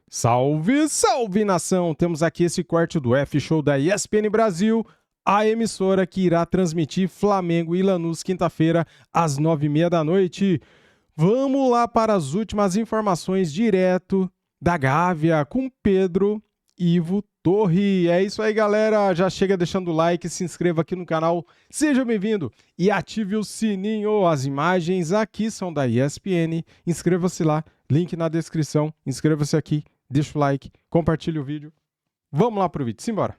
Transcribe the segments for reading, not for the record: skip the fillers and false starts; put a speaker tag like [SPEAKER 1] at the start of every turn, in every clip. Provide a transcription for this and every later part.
[SPEAKER 1] Salve, salve nação! Temos aqui esse corte do F-Show da ESPN Brasil, a emissora que irá transmitir Flamengo e Lanús quinta-feira às 9h30 da noite. Vamos lá para as últimas informações direto da Gávea com Pedro Ivo Torre. É isso aí, galera. Já chega deixando o like, se inscreva aqui no canal, seja bem-vindo e ative o sininho. As imagens aqui são da ESPN. Inscreva-se lá, link na descrição. Inscreva-se aqui, deixa o like, compartilhe o vídeo. Vamos lá pro vídeo, simbora.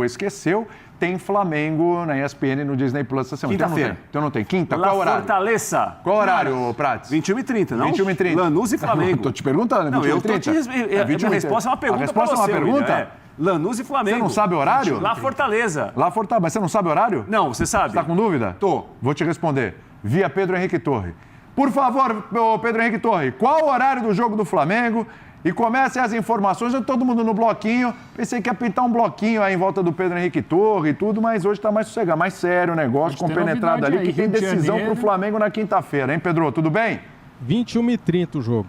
[SPEAKER 2] Esqueceu, tem Flamengo na ESPN no Disney Plus essa semana.
[SPEAKER 3] Quinta-feira.
[SPEAKER 2] Então não tem. Quinta,
[SPEAKER 3] La
[SPEAKER 2] qual horário?
[SPEAKER 3] Fortaleza.
[SPEAKER 2] Qual horário, Prats?
[SPEAKER 3] 21h30, não?
[SPEAKER 2] 21h30.
[SPEAKER 3] Lanús e Flamengo.
[SPEAKER 2] Tô te perguntando,
[SPEAKER 3] Não, eu tô
[SPEAKER 2] 21h30.
[SPEAKER 3] minha resposta é uma pergunta.
[SPEAKER 2] A resposta
[SPEAKER 3] pra você,
[SPEAKER 2] é uma pergunta?
[SPEAKER 3] William. Lanús e Flamengo.
[SPEAKER 2] Você não sabe o horário?
[SPEAKER 3] La Fortaleza.
[SPEAKER 2] La Fortaleza, mas você não sabe o horário?
[SPEAKER 3] Não, você sabe.
[SPEAKER 2] Tá com dúvida?
[SPEAKER 3] Tô.
[SPEAKER 2] Vou te responder. Via Pedro Henrique Torre. Por favor, Pedro Henrique Torre, qual o horário do jogo do Flamengo? E comecem as informações, todo mundo no bloquinho. Pensei que ia pintar um bloquinho aí em volta do Pedro Henrique Torre e tudo, mas hoje tá mais sossegado, mais sério o negócio, compenetrado ali, que tem decisão pro Flamengo na quinta-feira, hein, Pedro? Tudo bem?
[SPEAKER 1] 21h30 o jogo.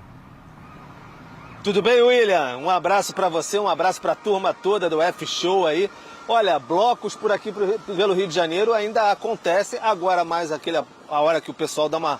[SPEAKER 4] Tudo bem, William? Um abraço para você, um abraço para a turma toda do F-Show aí. Olha, blocos por aqui pelo Rio de Janeiro ainda acontecem, agora mais a hora que o pessoal dá uma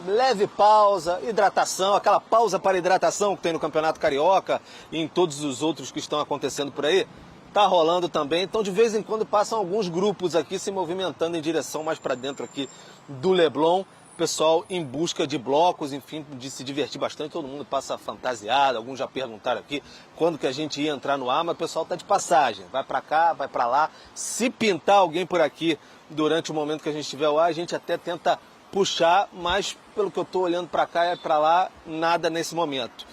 [SPEAKER 4] leve pausa, hidratação, aquela pausa para hidratação que tem no Campeonato Carioca e em todos os outros que estão acontecendo por aí, tá rolando também. Então, de vez em quando passam alguns grupos aqui se movimentando em direção mais para dentro aqui do Leblon. Pessoal em busca de blocos, enfim, de se divertir bastante. Todo mundo passa fantasiado. Alguns já perguntaram aqui quando que a gente ia entrar no ar, mas o pessoal tá de passagem. Vai para cá, vai para lá. Se pintar alguém por aqui durante o momento que a gente estiver lá, a gente até tenta puxar, mas pelo que eu estou olhando para cá e para lá, nada nesse momento.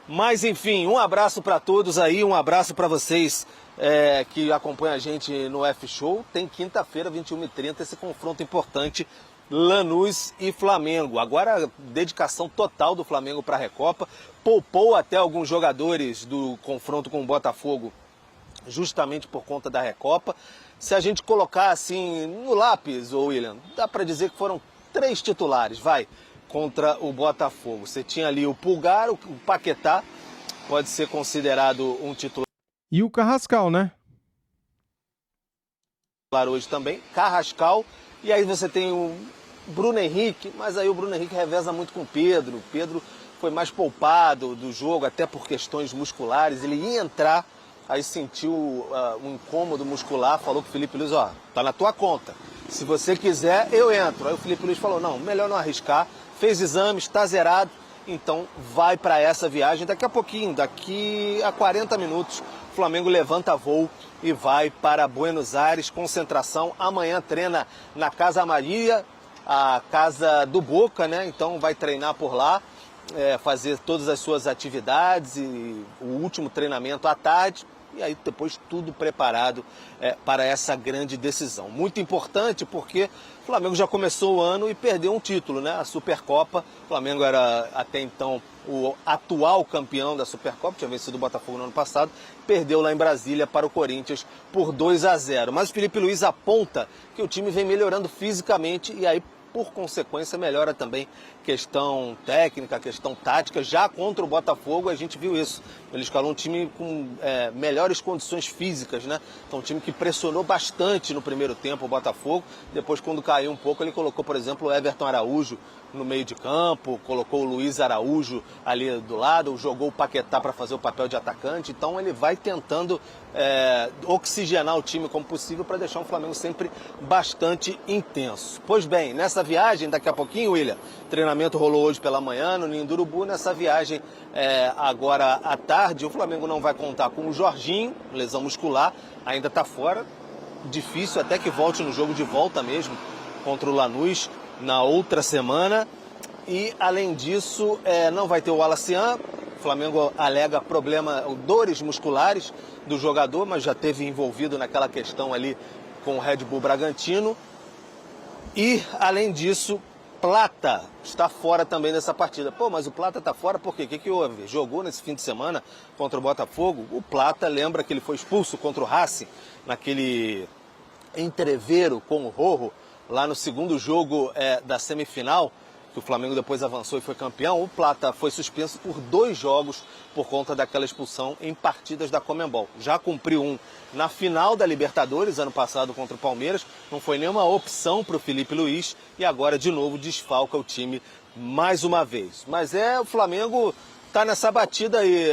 [SPEAKER 4] Mas enfim, um abraço para todos aí, um abraço para vocês que acompanham a gente no F-Show. Tem quinta-feira, 21h30, esse confronto importante, Lanús e Flamengo. Agora, dedicação total do Flamengo para a Recopa. Poupou até alguns jogadores do confronto com o Botafogo, justamente por conta da Recopa. Se a gente colocar assim no lápis, William, dá para dizer que foram 3 titulares, contra o Botafogo. Você tinha ali o Pulgar, o Paquetá, pode ser considerado um titular.
[SPEAKER 1] E o Carrascal, né?
[SPEAKER 4] Hoje também, Carrascal, e aí você tem o Bruno Henrique, mas aí o Bruno Henrique reveza muito com o Pedro. O Pedro foi mais poupado do jogo, até por questões musculares. Ele ia entrar, aí sentiu um incômodo muscular, falou pro Felipe Luiz, tá na tua conta. Se você quiser, eu entro. Aí o Felipe Luiz falou, não, melhor não arriscar. Fez exames, está zerado, então vai para essa viagem. Daqui a pouquinho, daqui a 40 minutos, o Flamengo levanta voo e vai para Buenos Aires. Concentração, amanhã treina na Casa Maria, a casa do Boca, né? Então vai treinar por lá, fazer todas as suas atividades e o último treinamento à tarde. E aí depois tudo preparado para essa grande decisão. Muito importante porque o Flamengo já começou o ano e perdeu um título, né? A Supercopa. O Flamengo era até então o atual campeão da Supercopa, tinha vencido o Botafogo no ano passado, perdeu lá em Brasília para o Corinthians por 2-0. Mas o Felipe Luiz aponta que o time vem melhorando fisicamente e aí, por consequência, melhora também questão técnica, questão tática. Já contra o Botafogo, a gente viu isso. Ele escalou um time com melhores condições físicas, né? Então, um time que pressionou bastante no primeiro tempo o Botafogo. Depois, quando caiu um pouco, ele colocou, por exemplo, o Everton Araújo no meio de campo, colocou o Luiz Araújo ali do lado, jogou o Paquetá para fazer o papel de atacante. Então, ele vai tentando oxigenar o time como possível para deixar o Flamengo sempre bastante intenso. Pois bem, nessa viagem, daqui a pouquinho, William, treinamento rolou hoje pela manhã no Ninho do Urubu. Nessa viagem, agora à tarde, o Flamengo não vai contar com o Jorginho, lesão muscular, ainda está fora. Difícil até que volte no jogo de volta mesmo contra o Lanús na outra semana. E, além disso, não vai ter o Alacian. O Flamengo alega dores musculares do jogador, mas já esteve envolvido naquela questão ali com o Red Bull Bragantino. E, além disso, Plata está fora também dessa partida. Pô, mas o Plata está fora por quê? O que houve? Jogou nesse fim de semana contra o Botafogo. O Plata, lembra que ele foi expulso contra o Racing, naquele entreveiro com o Rojo, lá no segundo jogo da semifinal. que o Flamengo depois avançou e foi campeão, o Plata foi suspenso por 2 jogos por conta daquela expulsão em partidas da Conmebol. Já cumpriu um na final da Libertadores, ano passado contra o Palmeiras, não foi nenhuma opção para o Felipe Luiz e agora de novo desfalca o time mais uma vez. Mas o Flamengo tá nessa batida aí,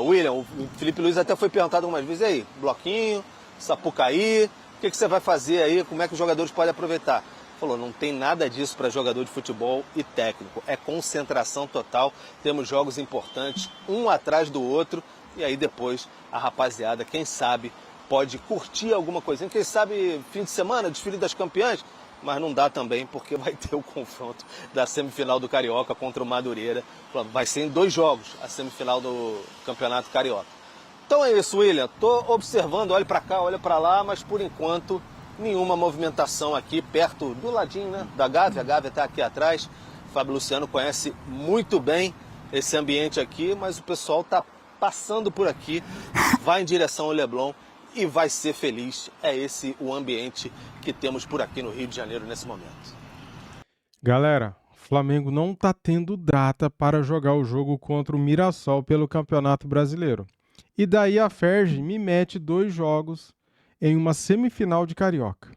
[SPEAKER 4] William. O Felipe Luiz até foi perguntado algumas vezes, e aí, bloquinho, Sapucaí, o que você vai fazer aí, como é que os jogadores podem aproveitar? Falou, não tem nada disso para jogador de futebol e técnico, é concentração total, temos jogos importantes, um atrás do outro, e aí depois a rapaziada, quem sabe, pode curtir alguma coisinha, quem sabe fim de semana, desfile das campeãs, mas não dá também porque vai ter o confronto da semifinal do Carioca contra o Madureira, vai ser em 2 jogos a semifinal do Campeonato Carioca. Então é isso, William, tô observando, olha para cá, olha para lá, mas por enquanto nenhuma movimentação aqui perto do ladinho, né, da Gávea. A Gávea está aqui atrás. O Fábio Luciano conhece muito bem esse ambiente aqui, mas o pessoal está passando por aqui, vai em direção ao Leblon e vai ser feliz. É esse o ambiente que temos por aqui no Rio de Janeiro nesse momento.
[SPEAKER 1] Galera, o Flamengo não está tendo data para jogar o jogo contra o Mirassol pelo Campeonato Brasileiro. E daí a Ferge me mete 2 jogos em uma semifinal de Carioca.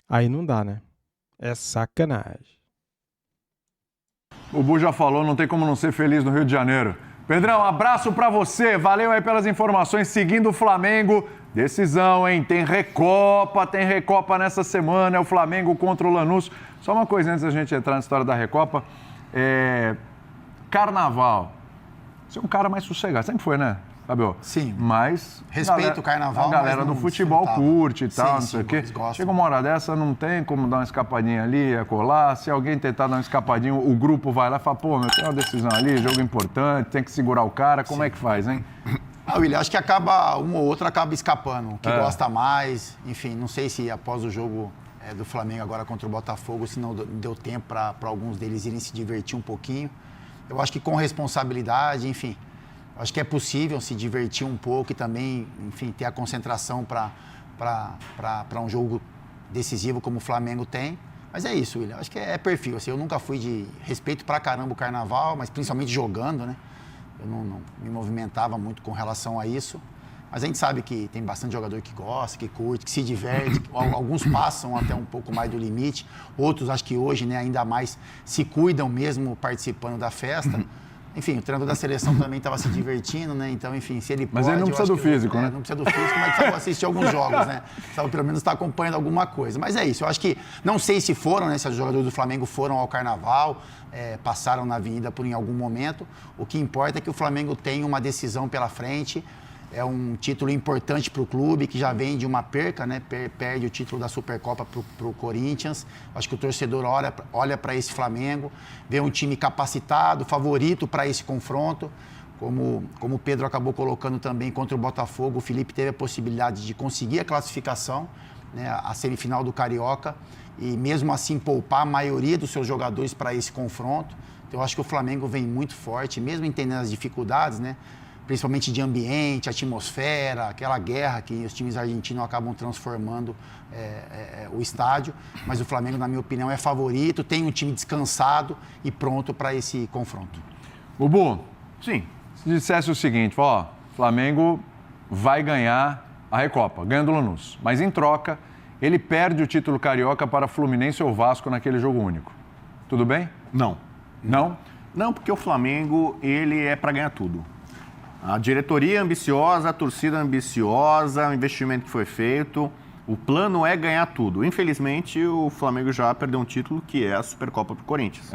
[SPEAKER 1] Aí não dá, né? É sacanagem.
[SPEAKER 2] O Bu já falou, não tem como não ser feliz no Rio de Janeiro. Pedrão, abraço pra você. Valeu aí pelas informações. Seguindo o Flamengo, decisão, hein? Tem Recopa nessa semana. É o Flamengo contra o Lanús. Só uma coisa antes da gente entrar na história da Recopa. Carnaval. Você é um cara mais sossegado. Sempre foi, né, Fabio?
[SPEAKER 5] Sim.
[SPEAKER 2] Mas
[SPEAKER 5] respeito o carnaval.
[SPEAKER 2] A galera do futebol curte e tal, não
[SPEAKER 5] sim,
[SPEAKER 2] sei o quê.
[SPEAKER 5] gostam.
[SPEAKER 2] Chega uma hora dessa, não tem como dar uma escapadinha ali, colar. Se alguém tentar dar uma escapadinha, o grupo vai lá e fala, pô, meu, tem uma decisão ali, jogo importante, tem que segurar o cara. Como é que faz, hein?
[SPEAKER 5] William, acho que um ou outro acaba escapando, que gosta mais. Enfim, não sei se após o jogo do Flamengo agora contra o Botafogo, se não deu tempo para alguns deles irem se divertir um pouquinho. Eu acho que com responsabilidade, enfim, acho que é possível se divertir um pouco e também, enfim, ter a concentração para um jogo decisivo como o Flamengo tem. Mas é isso, William. Acho que é perfil. Assim, eu nunca fui de respeito pra caramba o carnaval, mas principalmente jogando, né? Eu não me movimentava muito com relação a isso. Mas a gente sabe que tem bastante jogador que gosta, que curte, que se diverte. Alguns passam até um pouco mais do limite. Outros, acho que hoje, né, ainda mais se cuidam mesmo participando da festa. Enfim, o treinador da seleção também estava se divertindo, né? Então, enfim, se ele pode...
[SPEAKER 2] Mas ele não precisa do físico, né?
[SPEAKER 5] Não precisa do físico, mas precisava assistir alguns jogos, né? Precisava pelo menos estar acompanhando alguma coisa. Mas é isso, eu acho que... Não sei se foram, né? Se os jogadores do Flamengo foram ao Carnaval, passaram na avenida em algum momento. O que importa é que o Flamengo tem uma decisão pela frente. É um título importante para o clube, que já vem de uma perca, né? Perde o título da Supercopa para o Corinthians. Acho que o torcedor olha para esse Flamengo, vê um time capacitado, favorito para esse confronto. Como o Pedro acabou colocando também contra o Botafogo, o Felipe teve a possibilidade de conseguir a classificação, né? A semifinal do Carioca, e mesmo assim poupar a maioria dos seus jogadores para esse confronto. Então, eu acho que o Flamengo vem muito forte, mesmo entendendo as dificuldades, né? Principalmente de ambiente, atmosfera, aquela guerra que os times argentinos acabam transformando o estádio. Mas o Flamengo, na minha opinião, é favorito, tem um time descansado e pronto para esse confronto.
[SPEAKER 2] Bubu, sim, se dissesse o seguinte, ó, Flamengo vai ganhar a Recopa, ganha do Lanús, mas em troca, ele perde o título carioca para Fluminense ou Vasco naquele jogo único. Tudo bem?
[SPEAKER 6] Não.
[SPEAKER 2] Não?
[SPEAKER 6] Não, porque o Flamengo, ele é para ganhar tudo. A diretoria é ambiciosa, a torcida é ambiciosa, o investimento que foi feito, o plano é ganhar tudo. Infelizmente, o Flamengo já perdeu um título que é a Supercopa pro Corinthians.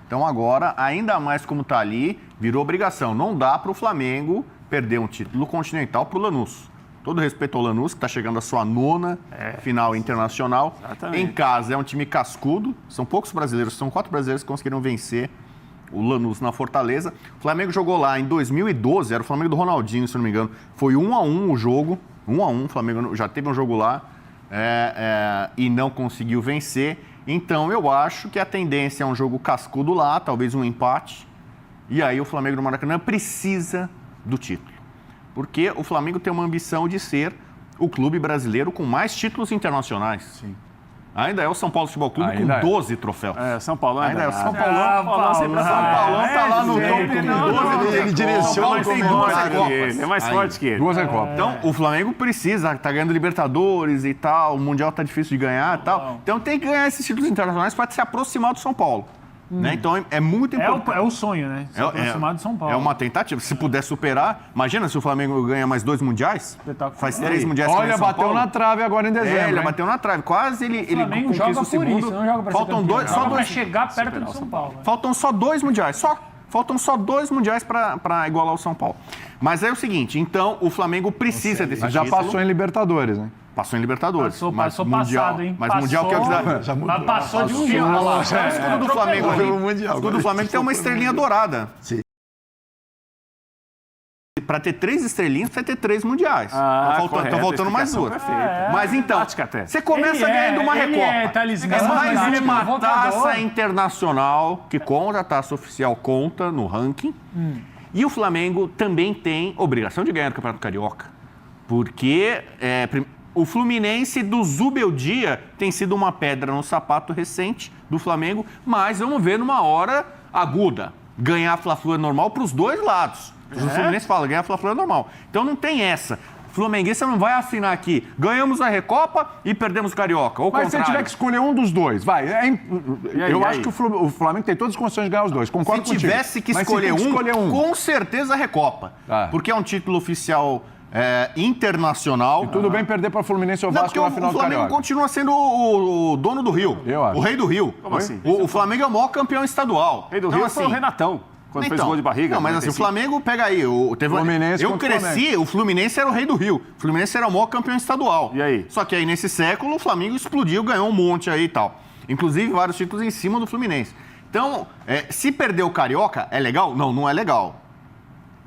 [SPEAKER 6] Então agora, ainda mais como está ali, virou obrigação. Não dá para o Flamengo perder um título continental pro Lanús. Todo respeito ao Lanús, que está chegando à sua 9ª final internacional.
[SPEAKER 3] Exatamente.
[SPEAKER 6] Em casa, é um time cascudo, são poucos brasileiros, são 4 brasileiros que conseguiram vencer o Lanús na Fortaleza. O Flamengo jogou lá em 2012, era o Flamengo do Ronaldinho, se não me engano. Foi 1-1 o jogo, 1-1, o Flamengo já teve um jogo lá e não conseguiu vencer. Então, eu acho que a tendência é um jogo cascudo lá, talvez um empate. E aí o Flamengo do Maracanã precisa do título. Porque o Flamengo tem uma ambição de ser o clube brasileiro com mais títulos internacionais.
[SPEAKER 5] Sim.
[SPEAKER 6] Ainda é o São Paulo Futebol Clube
[SPEAKER 2] Ainda
[SPEAKER 6] com
[SPEAKER 2] é.
[SPEAKER 6] 12 troféus.
[SPEAKER 3] É, São Paulo
[SPEAKER 6] Ainda é o São Paulo.
[SPEAKER 3] Paulão sempre
[SPEAKER 6] São Paulo tá lá no topo com 12.
[SPEAKER 5] Ele direciona
[SPEAKER 6] São Paulo tem
[SPEAKER 5] como
[SPEAKER 6] 12
[SPEAKER 5] é.
[SPEAKER 6] Copas.
[SPEAKER 3] É mais forte que ele.
[SPEAKER 2] 2 Recopas.
[SPEAKER 6] Então, o Flamengo precisa, tá ganhando Libertadores e tal, o Mundial tá difícil de ganhar e tal. Então tem que ganhar esses títulos internacionais para se aproximar do São Paulo. Né? Então é muito importante.
[SPEAKER 7] É o sonho, né? Se aproximar do São Paulo.
[SPEAKER 6] É uma tentativa. Se puder superar, imagina se o Flamengo ganha mais 2 mundiais.
[SPEAKER 7] Espetacular.
[SPEAKER 6] Faz 3 mundiais. que
[SPEAKER 2] Olha,
[SPEAKER 6] nem São
[SPEAKER 2] bateu
[SPEAKER 6] Paulo.
[SPEAKER 2] na trave agora em dezembro.
[SPEAKER 6] É, ele
[SPEAKER 2] hein?
[SPEAKER 6] bateu na trave. Quase ele
[SPEAKER 7] Flamengo
[SPEAKER 6] conquista
[SPEAKER 7] joga
[SPEAKER 6] o
[SPEAKER 7] por
[SPEAKER 6] segundo.
[SPEAKER 7] isso, não joga pra
[SPEAKER 6] Faltam
[SPEAKER 7] ser campeão.
[SPEAKER 6] dois, só
[SPEAKER 7] Joga pra
[SPEAKER 6] dois.
[SPEAKER 7] chegar perto do São Paulo.
[SPEAKER 6] Faltam só 2 mundiais. Faltam só 2 mundiais para igualar o São Paulo. Mas é o seguinte, então o Flamengo precisa desse
[SPEAKER 2] Mas já
[SPEAKER 6] título.
[SPEAKER 2] passou em Libertadores, né?
[SPEAKER 6] Passou em Libertadores.
[SPEAKER 7] Passou
[SPEAKER 6] mundial,
[SPEAKER 7] passado, hein?
[SPEAKER 6] Mas Mundial que é o que dá.
[SPEAKER 7] Mas passou de um dia.
[SPEAKER 6] O escudo do Flamengo ali.
[SPEAKER 5] o Mundial.
[SPEAKER 6] O escudo do Flamengo tem uma estrelinha dourada.
[SPEAKER 5] Sim.
[SPEAKER 6] Para ter 3 estrelinhas, precisa ter 3 mundiais.
[SPEAKER 3] Correto,
[SPEAKER 6] Tá faltando mais
[SPEAKER 3] a explicação
[SPEAKER 6] 2.
[SPEAKER 3] perfeita.
[SPEAKER 6] Mas então,
[SPEAKER 3] Tática até.
[SPEAKER 6] você começa ganhando uma
[SPEAKER 7] ele
[SPEAKER 6] Recopa.
[SPEAKER 7] é talismã,
[SPEAKER 6] mais
[SPEAKER 7] ele é
[SPEAKER 6] uma
[SPEAKER 7] provocador.
[SPEAKER 6] taça internacional que conta, a taça oficial conta no ranking. E o Flamengo também tem obrigação de ganhar o Campeonato Carioca. Porque o Fluminense do Zubeldia tem sido uma pedra no sapato recente do Flamengo, mas vamos ver numa hora aguda. Ganhar a Fla-Flu é normal para os dois lados. O Fluminense fala, ganhar a Fla-Flu é normal. Então não tem essa. Flamenguista não vai assinar aqui, ganhamos a Recopa e perdemos o Carioca. Ou
[SPEAKER 2] Mas se
[SPEAKER 6] contrário.
[SPEAKER 2] tiver que escolher um dos dois, vai. Eu
[SPEAKER 3] e
[SPEAKER 2] acho
[SPEAKER 3] aí?
[SPEAKER 2] que o Flamengo tem todas as condições de ganhar os dois. Concordo
[SPEAKER 6] Se
[SPEAKER 2] contigo.
[SPEAKER 6] tivesse que
[SPEAKER 2] Mas
[SPEAKER 6] escolher,
[SPEAKER 2] se tem que escolher um,
[SPEAKER 6] com certeza a Recopa.
[SPEAKER 2] Ah.
[SPEAKER 6] Porque é um título oficial internacional.
[SPEAKER 2] tudo bem perder para o Fluminense ou
[SPEAKER 6] Não,
[SPEAKER 2] Vasco
[SPEAKER 6] porque
[SPEAKER 2] na final
[SPEAKER 6] o
[SPEAKER 2] do
[SPEAKER 6] Flamengo
[SPEAKER 2] Carioca.
[SPEAKER 6] continua sendo o dono do Rio.
[SPEAKER 2] Eu acho.
[SPEAKER 6] O rei do Rio.
[SPEAKER 3] Como assim?
[SPEAKER 6] O Flamengo é o maior campeão estadual.
[SPEAKER 3] Rei do
[SPEAKER 6] Então,
[SPEAKER 3] Rio foi o Renatão, quando fez gol de barriga.
[SPEAKER 6] Não, mas assim, o
[SPEAKER 3] 95.
[SPEAKER 6] Flamengo, pega aí.
[SPEAKER 2] Fluminense
[SPEAKER 6] eu
[SPEAKER 2] contra o
[SPEAKER 6] cresci, o Fluminense era o rei do Rio. O Fluminense era o maior campeão estadual.
[SPEAKER 3] E aí?
[SPEAKER 6] Só que aí, nesse século, o Flamengo explodiu, ganhou um monte aí e tal. Inclusive, vários títulos em cima do Fluminense. Então, se perder o Carioca, é legal? Não, não é legal.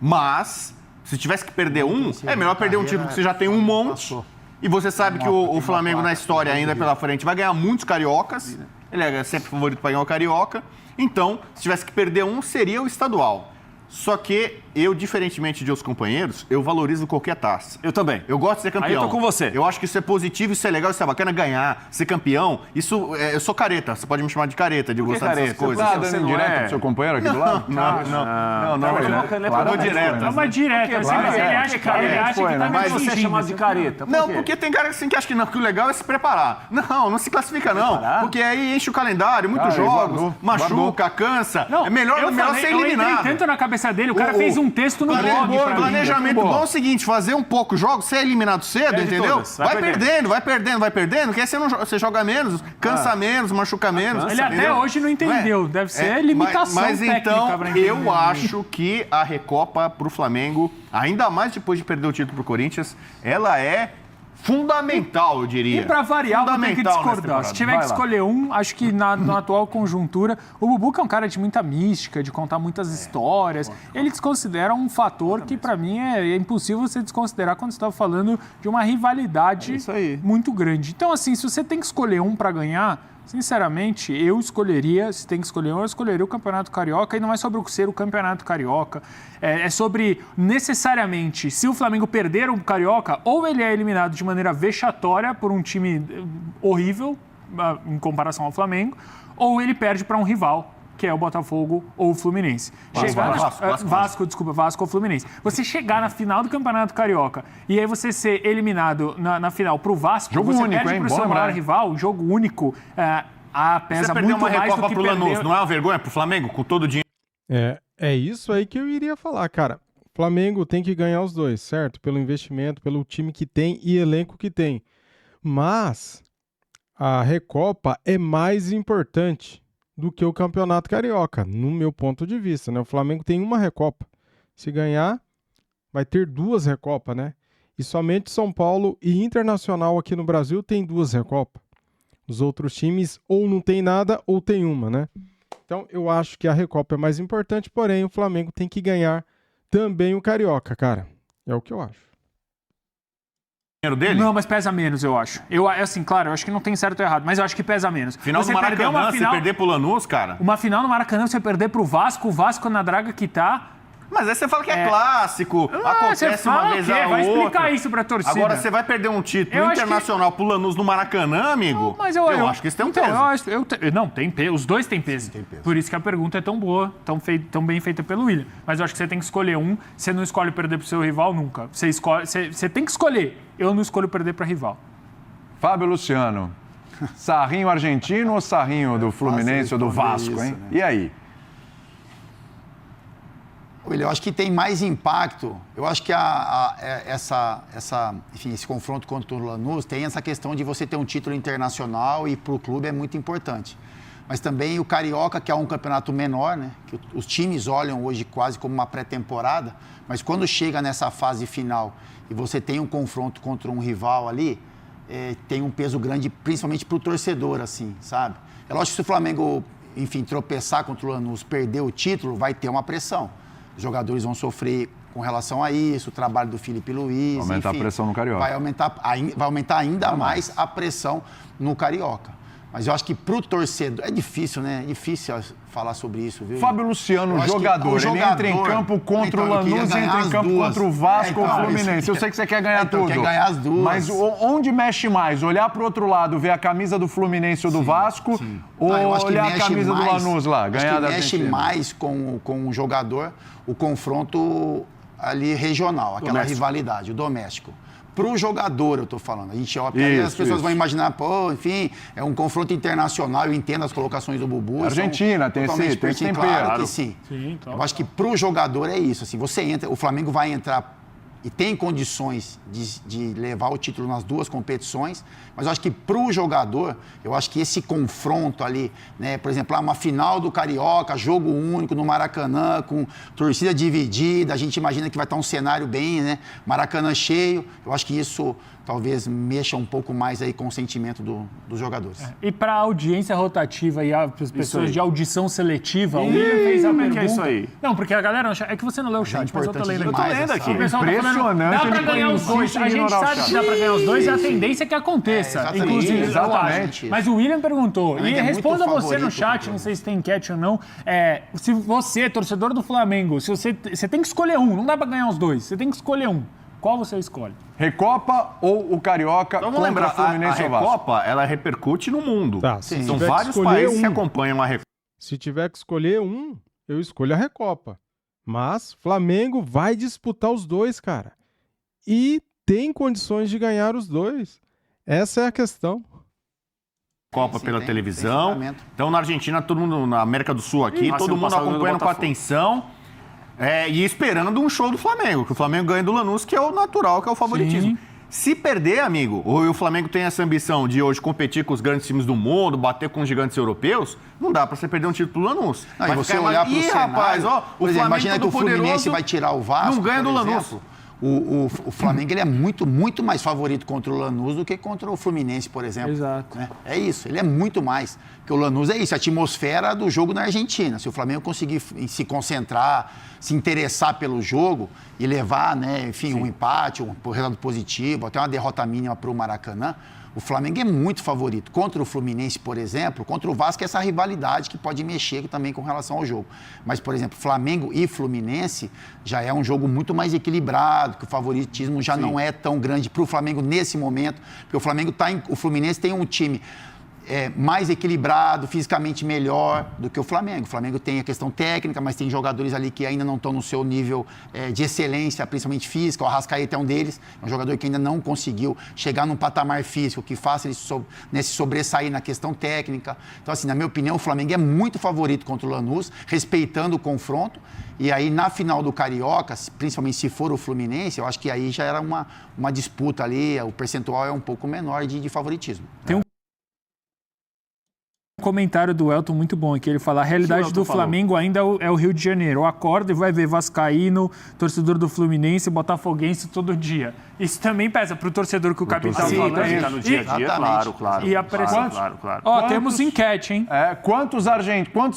[SPEAKER 6] Mas, se tivesse que perder um, é melhor perder um título que você já tem um monte. E você sabe que o Flamengo, na história ainda pela frente, vai ganhar muitos cariocas. Ele é sempre favorito para ganhar o Carioca. Então, se tivesse que perder um, seria o estadual. Só que eu, diferentemente de outros companheiros, eu valorizo qualquer taça.
[SPEAKER 3] Eu também.
[SPEAKER 6] Eu gosto de ser campeão.
[SPEAKER 3] Aí eu tô com você.
[SPEAKER 6] Eu acho que isso é positivo, isso é legal, isso é bacana. Ganhar, ser campeão, isso... eu sou careta, você pode me chamar de careta, de gostar dessas
[SPEAKER 3] careta?
[SPEAKER 6] coisas.
[SPEAKER 2] Tá
[SPEAKER 3] Você
[SPEAKER 2] dando
[SPEAKER 3] não
[SPEAKER 2] direto
[SPEAKER 3] é-
[SPEAKER 2] pro seu companheiro aqui do lado?
[SPEAKER 6] Eu vou direto.
[SPEAKER 7] É uma direta, assim, mas ele acha que ele acha que tá me
[SPEAKER 6] Mas
[SPEAKER 3] Você é
[SPEAKER 7] fingindo,
[SPEAKER 3] chamado de
[SPEAKER 7] assim.
[SPEAKER 3] careta. Por
[SPEAKER 6] Não,
[SPEAKER 3] quê?
[SPEAKER 6] porque tem cara assim que acha que, não, que o legal é se preparar. Não, não se classifica não.
[SPEAKER 3] Preparar?
[SPEAKER 6] Porque aí enche o calendário, muitos
[SPEAKER 2] Cara,
[SPEAKER 6] jogos,
[SPEAKER 2] guardou.
[SPEAKER 6] machuca, cansa.
[SPEAKER 7] Não,
[SPEAKER 6] É melhor ser
[SPEAKER 7] eu
[SPEAKER 6] eliminado.
[SPEAKER 7] entrei tanto na cabeça dele, o cara fez um texto no blog pra mim.
[SPEAKER 6] Planejamento
[SPEAKER 2] Bom.
[SPEAKER 6] bom é o seguinte, fazer um pouco jogos, ser eliminado cedo,
[SPEAKER 3] Perde
[SPEAKER 6] entendeu?
[SPEAKER 3] todas,
[SPEAKER 6] Vai
[SPEAKER 3] vai
[SPEAKER 6] perdendo, que aí você joga menos, cansa menos, machuca menos.
[SPEAKER 7] Ele até
[SPEAKER 6] entendeu?
[SPEAKER 7] hoje não entendeu,
[SPEAKER 6] É?
[SPEAKER 7] deve ser limitação
[SPEAKER 6] Mas
[SPEAKER 7] técnica
[SPEAKER 6] então,
[SPEAKER 7] pra entender.
[SPEAKER 6] eu acho que a Recopa pro Flamengo, ainda mais depois de perder o título pro Corinthians, ela é fundamental, eu diria.
[SPEAKER 7] E pra variar, eu vou ter que
[SPEAKER 6] Fundamental nessa
[SPEAKER 7] discordar. Se
[SPEAKER 6] temporada.
[SPEAKER 7] tiver
[SPEAKER 2] Vai
[SPEAKER 7] que
[SPEAKER 2] lá.
[SPEAKER 7] escolher um, acho que na atual conjuntura, o Bubuca é um cara de muita mística, de contar muitas histórias. Ele desconsidera um fator que, pra mim, é impossível você desconsiderar quando você está falando de uma rivalidade muito grande. Então, assim, se você tem que escolher um pra ganhar, sinceramente, eu escolheria, se tem que escolher um, eu escolheria o Campeonato Carioca, e não é sobre o ser o Campeonato Carioca, é sobre, necessariamente, se o Flamengo perder o Carioca, ou ele é eliminado de maneira vexatória por um time horrível, em comparação ao Flamengo, ou ele perde para um rival, que é o Botafogo ou o Fluminense. Vasco ou Fluminense. Você chegar na final do Campeonato Carioca e aí você ser eliminado na final pro Vasco,
[SPEAKER 2] Jogo
[SPEAKER 7] você
[SPEAKER 2] único,
[SPEAKER 7] perde
[SPEAKER 2] hein?
[SPEAKER 7] pro
[SPEAKER 2] Bom
[SPEAKER 7] seu
[SPEAKER 2] lembrar,
[SPEAKER 7] maior
[SPEAKER 2] hein?
[SPEAKER 7] rival, jogo único, pesa
[SPEAKER 6] Você perder
[SPEAKER 7] muito
[SPEAKER 6] uma
[SPEAKER 7] mais
[SPEAKER 6] Recopa
[SPEAKER 7] do que
[SPEAKER 6] pro Lanús,
[SPEAKER 7] perder...
[SPEAKER 6] não é uma vergonha pro Flamengo, com todo o dinheiro?
[SPEAKER 1] É isso aí que eu iria falar, cara. O Flamengo tem que ganhar os dois, certo? Pelo investimento, pelo time que tem e elenco que tem. Mas a Recopa é mais importante do que o Campeonato Carioca, no meu ponto de vista, né? O Flamengo tem uma Recopa. Se ganhar, vai ter 2 Recopas, né? E somente São Paulo e Internacional aqui no Brasil tem 2 Recopas. Os outros times ou não tem nada ou tem uma, né? Então eu acho que a Recopa é mais importante, porém o Flamengo tem que ganhar também o Carioca, cara. É o que eu acho.
[SPEAKER 6] Dele?
[SPEAKER 7] Não, mas pesa menos, eu acho. Assim, claro, eu acho que não tem certo ou errado, mas eu acho que pesa menos.
[SPEAKER 6] Final
[SPEAKER 7] Você
[SPEAKER 6] do
[SPEAKER 7] perder
[SPEAKER 6] Maracanã,
[SPEAKER 7] uma final,
[SPEAKER 6] se perder pro Lanús, cara...
[SPEAKER 7] uma final no Maracanã, você perder pro Vasco, o Vasco na draga que tá,
[SPEAKER 6] Mas aí você fala que é clássico, acontece uma vez a outra.
[SPEAKER 7] Vai explicar isso pra torcida.
[SPEAKER 6] Agora você vai perder um título internacional pro Lanús no Maracanã, amigo?
[SPEAKER 7] Mas
[SPEAKER 6] eu acho que isso tem um peso.
[SPEAKER 7] Não, tem peso. Os dois têm peso. Por isso que a pergunta é tão boa, tão bem feita pelo William. Mas eu acho que você tem que escolher um. Você não escolhe perder pro seu rival nunca. Você tem que escolher. Eu não escolho perder pra rival.
[SPEAKER 2] Fábio Luciano, sarrinho argentino ou sarrinho do Fluminense ou do Vasco,
[SPEAKER 5] isso,
[SPEAKER 2] hein?
[SPEAKER 5] né?
[SPEAKER 2] E aí?
[SPEAKER 5] William, eu acho que tem mais impacto. Eu acho que enfim, esse confronto contra o Lanús tem essa questão de você ter um título internacional e para o clube é muito importante. Mas também o Carioca, que é um campeonato menor, né? Que os times olham hoje quase como uma pré-temporada, mas quando chega nessa fase final e você tem um confronto contra um rival ali, tem um peso grande, principalmente para o torcedor, assim, sabe? É lógico que se o Flamengo, enfim, tropeçar contra o Lanús, perder o título, vai ter uma pressão. Os jogadores vão sofrer com relação a isso, o trabalho do Felipe Luiz.
[SPEAKER 2] Aumentar a pressão no Carioca.
[SPEAKER 5] Vai aumentar ainda mais a pressão no Carioca. Mas eu acho que pro torcedor... É difícil, né? É difícil falar sobre isso, viu?
[SPEAKER 2] Fábio Luciano, jogador, ele entra em campo contra o Lanús, entra em campo contra o Vasco ou o Fluminense. Eu sei que você quer ganhar tudo.
[SPEAKER 5] Quer ganhar as duas.
[SPEAKER 2] Mas onde mexe mais? Olhar pro outro lado, ver a camisa do Fluminense ou do Vasco? Ou olhar a camisa do Lanús lá, ganhar da
[SPEAKER 5] mexe mais com o jogador o confronto ali regional, aquela rivalidade, o doméstico. Para o jogador, eu estou falando. A gente olha, as pessoas vão imaginar, pô, enfim, é um confronto internacional, eu entendo as colocações do Bubu.
[SPEAKER 2] Argentina, tem esse tempero.
[SPEAKER 5] Claro que sim. Então, eu acho que para o jogador é isso. Assim, você entra, o Flamengo vai entrar e tem condições de levar o título nas duas competições, mas eu acho que para o jogador, eu acho que esse confronto ali, né, por exemplo, uma final do Carioca, jogo único no Maracanã, com torcida dividida, a gente imagina que vai estar um cenário bem, né, Maracanã cheio, eu acho que isso talvez mexa um pouco mais aí com o sentimento dos jogadores.
[SPEAKER 7] E para a audiência rotativa e as pessoas de audição seletiva, o William fez a pergunta...
[SPEAKER 3] que é isso aí?
[SPEAKER 7] Não, porque a galera... É que você não leu o chat, mas eu tô lendo.
[SPEAKER 3] Eu tô lendo aqui.
[SPEAKER 7] Dá para ganhar os dois. A gente sabe que dá para ganhar os dois e a tendência é que aconteça. Inclusive,
[SPEAKER 2] exatamente.
[SPEAKER 7] Mas o William perguntou. E responda você no chat, não sei se tem enquete ou não. Se você, torcedor do Flamengo, se você tem que escolher um, não dá para ganhar os dois. Você tem que escolher um. Qual você escolhe?
[SPEAKER 2] Recopa ou o Carioca
[SPEAKER 6] Vamos
[SPEAKER 2] contra
[SPEAKER 6] lembrar,
[SPEAKER 2] Fluminense ou Vasco?
[SPEAKER 6] A Recopa, ela repercute no mundo.
[SPEAKER 1] Tá,
[SPEAKER 6] São vários países que acompanham a Recopa.
[SPEAKER 1] Se tiver que escolher um, eu escolho a Recopa. Mas Flamengo vai disputar os dois, cara. E tem condições de ganhar os dois. Essa é a questão.
[SPEAKER 6] Copa pela televisão. Então, na Argentina, todo mundo, na América do Sul aqui, todo mundo acompanhando com atenção. E esperando um show do Flamengo, que o Flamengo ganha do Lanús, que é o natural, que é o favoritismo. Sim. Se perder, amigo, ou o Flamengo tem essa ambição de hoje competir com os grandes times do mundo, bater com os gigantes europeus, não dá pra você perder um título pro Lanús.
[SPEAKER 5] Não, e você olhar pro cenário,
[SPEAKER 6] rapaz,
[SPEAKER 5] por exemplo, imagina que o Fluminense vai tirar o Vasco,
[SPEAKER 6] não ganha do Lanús.
[SPEAKER 5] O Flamengo ele é muito mais favorito contra o Lanús do que contra o Fluminense, por exemplo.
[SPEAKER 7] Exato.
[SPEAKER 5] Né? É isso, ele é muito mais. Porque o Lanús é isso, a atmosfera do jogo na Argentina. Se o Flamengo conseguir se concentrar, se interessar pelo jogo e levar, né, enfim, um empate, um resultado positivo, até uma derrota mínima para o Maracanã, o Flamengo é muito favorito. Contra o Fluminense, por exemplo, contra o Vasco, essa rivalidade que pode mexer também com relação ao jogo. Mas, por exemplo, Flamengo e Fluminense já é um jogo muito mais equilibrado, que o favoritismo já não é tão grande para o Flamengo nesse momento, porque o Fluminense tem um time mais equilibrado, fisicamente melhor do que o Flamengo. O Flamengo tem a questão técnica, mas tem jogadores ali que ainda não estão no seu nível de excelência, principalmente física. O Arrascaeta é um deles, é um jogador que ainda não conseguiu chegar num patamar físico que faça ele se sobressair na questão técnica. Então, assim, na minha opinião, o Flamengo é muito favorito contra o Lanús, respeitando o confronto. E aí, na final do Carioca, principalmente se for o Fluminense, eu acho que aí já era uma disputa ali, o percentual é um pouco menor de favoritismo.
[SPEAKER 7] Tem um comentário do Elton muito bom aqui, ele fala: a realidade do Flamengo ainda é o Rio de Janeiro, acorda e vai ver vascaíno, torcedor do Fluminense, botafoguense todo dia. Isso também pesa pro torcedor que o Capitão tá falando.
[SPEAKER 3] Tá no dia a dia, claro.
[SPEAKER 7] E a pressão.
[SPEAKER 3] Claro.
[SPEAKER 7] Ó, temos enquete, hein?
[SPEAKER 2] Quantos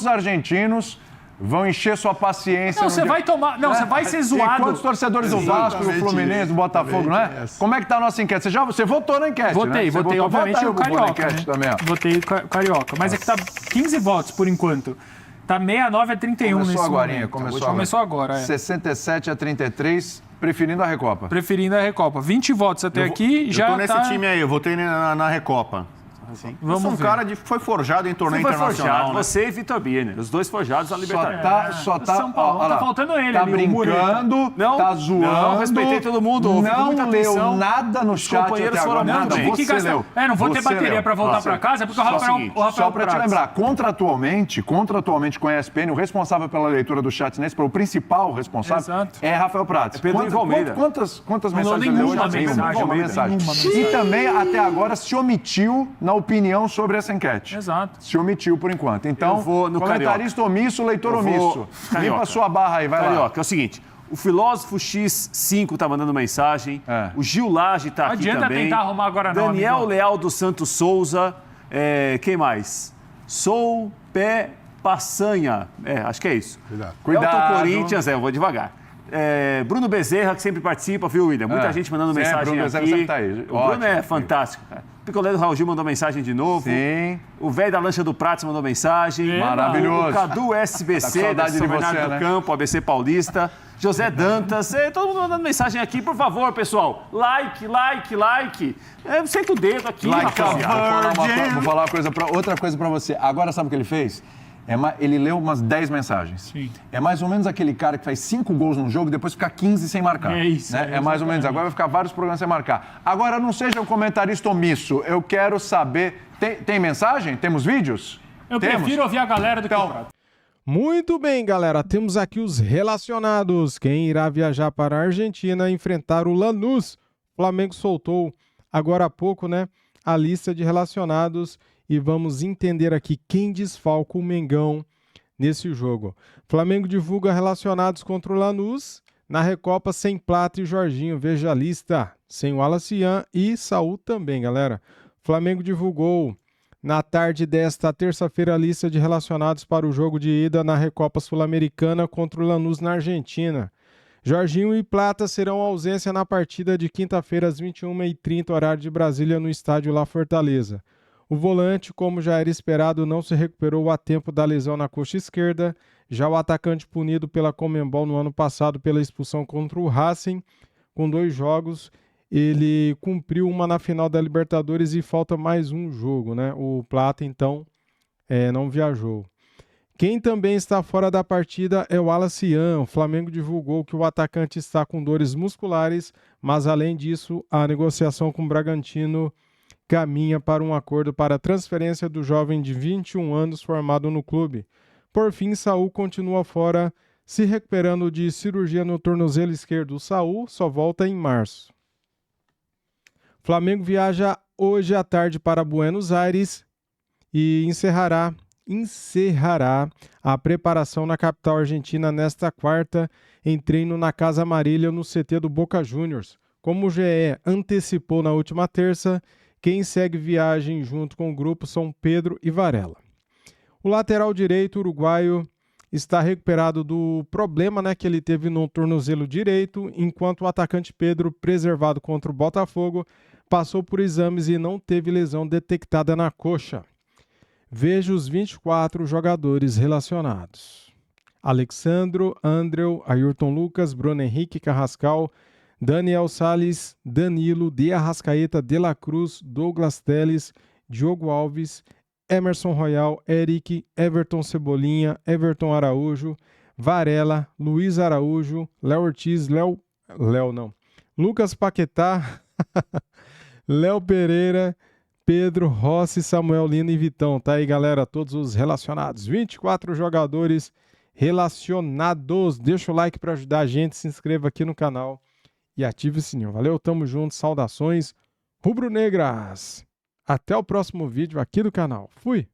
[SPEAKER 2] argentinos vão encher sua paciência?
[SPEAKER 7] Não, você vai tomar. Não, você vai ser zoado.
[SPEAKER 2] E quantos torcedores do Vasco, do Fluminense, do Botafogo, não é? Como é que tá a nossa enquete? Você votou na enquete,
[SPEAKER 7] Votei, obviamente, o Carioca.
[SPEAKER 2] Também, ó.
[SPEAKER 7] Votei Carioca. Mas é que tá 15 votos por enquanto. Tá 69-31 nesse
[SPEAKER 2] agorinha,
[SPEAKER 7] momento. Começou agora.
[SPEAKER 2] 67-33, preferindo a Recopa.
[SPEAKER 7] Preferindo a Recopa. 20 votos até aqui, já
[SPEAKER 6] eu tô nesse time aí, eu votei na Recopa.
[SPEAKER 5] Sim.
[SPEAKER 6] Eu sou um cara que foi forjado em torneio internacional.
[SPEAKER 3] Forjado, você e Vitor Birner, os dois forjados na Libertadores.
[SPEAKER 2] Só tá.
[SPEAKER 7] São Paulo, tá faltando ele
[SPEAKER 2] Tá
[SPEAKER 7] ali,
[SPEAKER 2] brincando,
[SPEAKER 3] Não,
[SPEAKER 2] tá zoando.
[SPEAKER 3] não, respeitei todo mundo, ouvi com
[SPEAKER 2] Não
[SPEAKER 3] muita
[SPEAKER 2] leu
[SPEAKER 3] atenção.
[SPEAKER 2] nada no chat
[SPEAKER 3] companheiros
[SPEAKER 2] até agora.
[SPEAKER 3] foram muito
[SPEAKER 2] Nada,
[SPEAKER 3] bem.
[SPEAKER 2] você leu.
[SPEAKER 7] Não vou ter
[SPEAKER 2] Você
[SPEAKER 7] bateria
[SPEAKER 2] leu.
[SPEAKER 7] pra voltar pra casa, porque o Rafael
[SPEAKER 2] Só pra te
[SPEAKER 7] Prats.
[SPEAKER 2] lembrar, contratualmente com a ESPN, o responsável pela leitura do chat nesse, o principal responsável,
[SPEAKER 7] Exato.
[SPEAKER 2] é Rafael Prats.
[SPEAKER 3] Pedro Ivo Almeida.
[SPEAKER 2] Quantas
[SPEAKER 7] Mandou
[SPEAKER 2] mensagens ele leu?
[SPEAKER 7] nenhuma
[SPEAKER 2] Nenhuma
[SPEAKER 7] mensagem.
[SPEAKER 2] mensagem. E também, até agora, se omitiu na opinião sobre essa enquete.
[SPEAKER 7] Exato.
[SPEAKER 2] Se omitiu por enquanto. Então,
[SPEAKER 3] Eu vou no
[SPEAKER 2] comentarista omisso, leitor omisso.
[SPEAKER 3] Carioca.
[SPEAKER 2] Limpa a sua barra aí, vai lá.
[SPEAKER 3] Carioca, é o seguinte, o Filósofo X5 tá mandando mensagem, o Gil Lage tá aqui
[SPEAKER 7] Adianta
[SPEAKER 3] também.
[SPEAKER 7] tentar arrumar agora não,
[SPEAKER 3] Daniel
[SPEAKER 7] amigo.
[SPEAKER 3] Leal dos Santos Souza, quem mais? Sou Pé Passanha, acho que é isso.
[SPEAKER 2] Cuidado.
[SPEAKER 3] Elton Corinthians, eu vou devagar. Bruno Bezerra, que sempre participa, viu, William? Muita gente mandando
[SPEAKER 2] sempre,
[SPEAKER 3] mensagem
[SPEAKER 2] Bruno Bezerra
[SPEAKER 3] aqui.
[SPEAKER 2] sempre tá aí.
[SPEAKER 3] O Bruno
[SPEAKER 2] Ótimo.
[SPEAKER 3] é fantástico, cara. Picolé do Raul Gil mandou mensagem de novo.
[SPEAKER 2] Sim.
[SPEAKER 3] O velho da lancha do Prats mandou mensagem.
[SPEAKER 2] Maravilhoso.
[SPEAKER 3] O Cadu SBC,
[SPEAKER 2] Tá com saudade
[SPEAKER 3] da São
[SPEAKER 2] de você,
[SPEAKER 3] Bernardo
[SPEAKER 2] né?
[SPEAKER 3] do Campo, ABC Paulista. José Dantas. Todo mundo mandando mensagem aqui, por favor, pessoal. Like. Senta o dedo aqui, rapaziada.
[SPEAKER 2] Vou falar outra coisa pra você. Agora sabe o que ele fez? Ele leu umas 10 mensagens.
[SPEAKER 7] Sim.
[SPEAKER 2] É mais ou menos aquele cara que faz 5 gols num jogo e depois fica 15 sem marcar.
[SPEAKER 7] É isso,
[SPEAKER 2] Né? É mais ou menos. Agora vai ficar vários programas sem marcar. Agora, não seja um comentarista omisso. Eu quero saber... Tem mensagem? Temos vídeos?
[SPEAKER 7] Eu
[SPEAKER 2] Temos?
[SPEAKER 7] prefiro ouvir a galera do que o Prats.
[SPEAKER 1] Muito bem, galera. Temos aqui os relacionados. Quem irá viajar para a Argentina enfrentar o Lanús? O Flamengo soltou agora há pouco, né, a lista de relacionados e vamos entender aqui quem desfalca o Mengão nesse jogo. Flamengo divulga relacionados contra o Lanús. Na Recopa, sem Plata e Jorginho. Veja a lista. Sem Wallace Ian e Saúl também, galera. Flamengo divulgou na tarde desta terça-feira a lista de relacionados para o jogo de ida na Recopa Sul-Americana contra o Lanús na Argentina. Jorginho e Plata serão ausência na partida de quinta-feira às 21h30, horário de Brasília, no estádio La Fortaleza. O volante, como já era esperado, não se recuperou a tempo da lesão na coxa esquerda. Já o atacante punido pela Conmebol no ano passado pela expulsão contra o Racing, com 2 jogos, ele cumpriu uma na final da Libertadores e falta mais um jogo, né? O Plata, então, não viajou. Quem também está fora da partida é o Wallace Ian. O Flamengo divulgou que o atacante está com dores musculares, mas além disso, a negociação com o Bragantino caminha para um acordo para a transferência do jovem de 21 anos formado no clube. Por fim, Saúl continua fora, se recuperando de cirurgia no tornozelo esquerdo. O Saúl só volta em março. Flamengo viaja hoje à tarde para Buenos Aires e encerrará a preparação na capital argentina nesta quarta em treino na Casa Amarilla no CT do Boca Juniors. Como o GE antecipou na última terça, quem segue viagem junto com o grupo são Pedro e Varela. O lateral direito uruguaio está recuperado do problema, né, que ele teve no tornozelo direito, enquanto o atacante Pedro, preservado contra o Botafogo, passou por exames e não teve lesão detectada na coxa. Veja os 24 jogadores relacionados: Alexandro, Andreu, Ayrton Lucas, Bruno Henrique, Carrascal, Daniel Salles, Danilo, De Arrascaeta, De La Cruz, Douglas Telles, Diogo Alves, Emerson Royal, Eric, Everton Cebolinha, Everton Araújo, Varela, Luiz Araújo, Léo Ortiz, Lucas Paquetá, Léo Pereira, Pedro, Rossi, Samuel Lino e Vitão. Tá aí, galera, todos os relacionados. 24 jogadores relacionados. Deixa o like para ajudar a gente, se inscreva aqui no canal e ative o sininho. Valeu, tamo junto, saudações rubro-negras. Até o próximo vídeo aqui do canal. Fui!